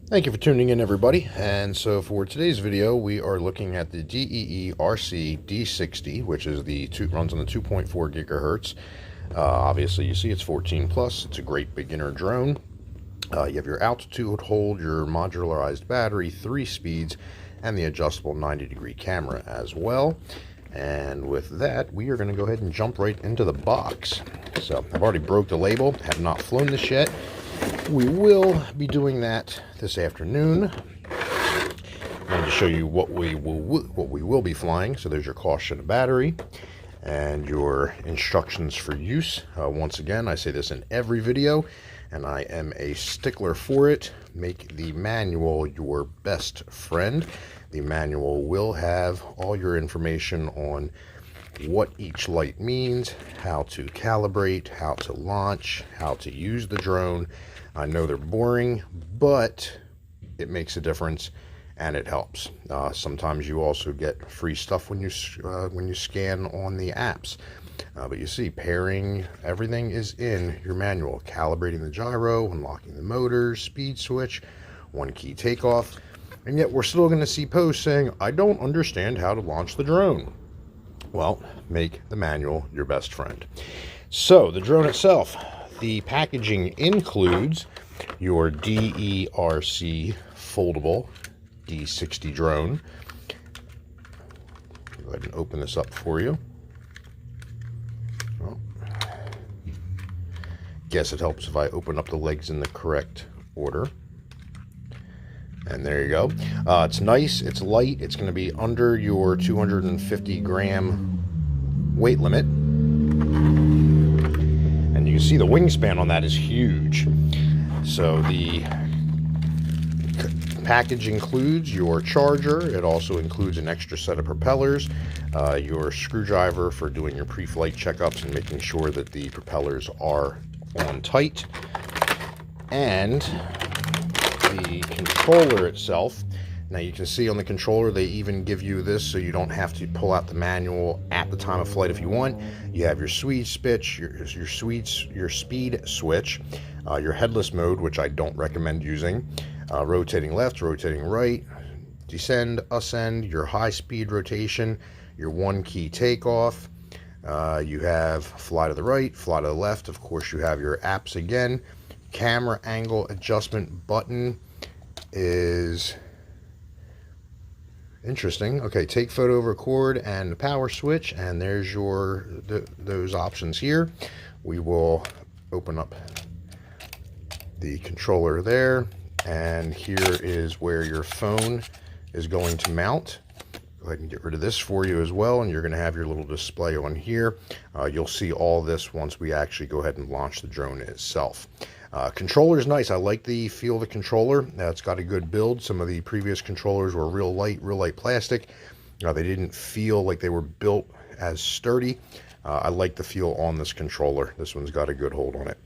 Thank you for tuning in, everybody. And so for today's video, we are looking at the DeeRC D60, which is runs on the 2.4 gigahertz. Obviously, you see it's 14 plus. It's a great beginner drone. You have your altitude hold, your modularized battery, 3 speeds, and the adjustable 90-degree camera as well. And with that, we are going to go ahead and jump right into the box. So I've already broke the label, have not flown this yet. We will be doing that this afternoon. I'm going to show you what we will be flying. So there's your cost of the battery and your instructions for use. Once again, I say this in every video, and I am a stickler for it. Make the manual your best friend. The manual will have all your information on what each light means, how to calibrate, how to launch, how to use the drone. I know they're boring, but it makes a difference and it helps. Sometimes you also get free stuff when you scan on the apps. But you see, pairing, everything is in your manual. Calibrating the gyro, unlocking the motors, speed switch, 1 key takeoff. And yet we're still going to see posts saying, I don't understand how to launch the drone. Well, make the manual your best friend. So the drone itself, the packaging includes your DeeRC foldable D60 drone. Go ahead and open this up for you. Well, guess it helps if I open up the legs in the correct order. And there you go. It's nice, it's light, it's going to be under your 250 gram weight limit. And you can see the wingspan on that is huge. So the package includes your charger. It also includes an extra set of propellers, your screwdriver for doing your pre-flight checkups and making sure that the propellers are on tight, and the controller itself. Now you can see on the controller they even give you this so you don't have to pull out the manual at the time of flight if you want. You have your speed switch, your speed switch, your headless mode, which I don't recommend using, rotating left, rotating right, descend, ascend, your high speed rotation, your 1 key takeoff. You have fly to the right, fly to the left. Of course, you have your apps again. Camera angle adjustment button is interesting. Okay, take photo, record, and the power switch, and there's those options here. We will open up the controller there, and here is where your phone is going to mount. Go ahead and get rid of this for you as well, and you're going to have your little display on here. You'll see all this once we actually go ahead and launch the drone itself. Controller is nice. I like the feel of the controller. It's got a good build. Some of the previous controllers were real light plastic. They didn't feel like they were built as sturdy. I like the feel on this controller. This one's got a good hold on it.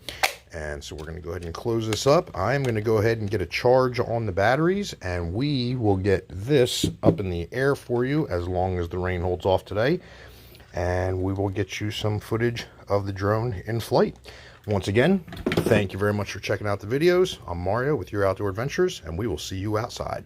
And so we're going to go ahead and close this up. I'm going to go ahead and get a charge on the batteries, and we will get this up in the air for you as long as the rain holds off today. And we will get you some footage of the drone in flight. Once again, thank you very much for checking out the videos. I'm Mario with Your Outdoor Adventures, and we will see you outside.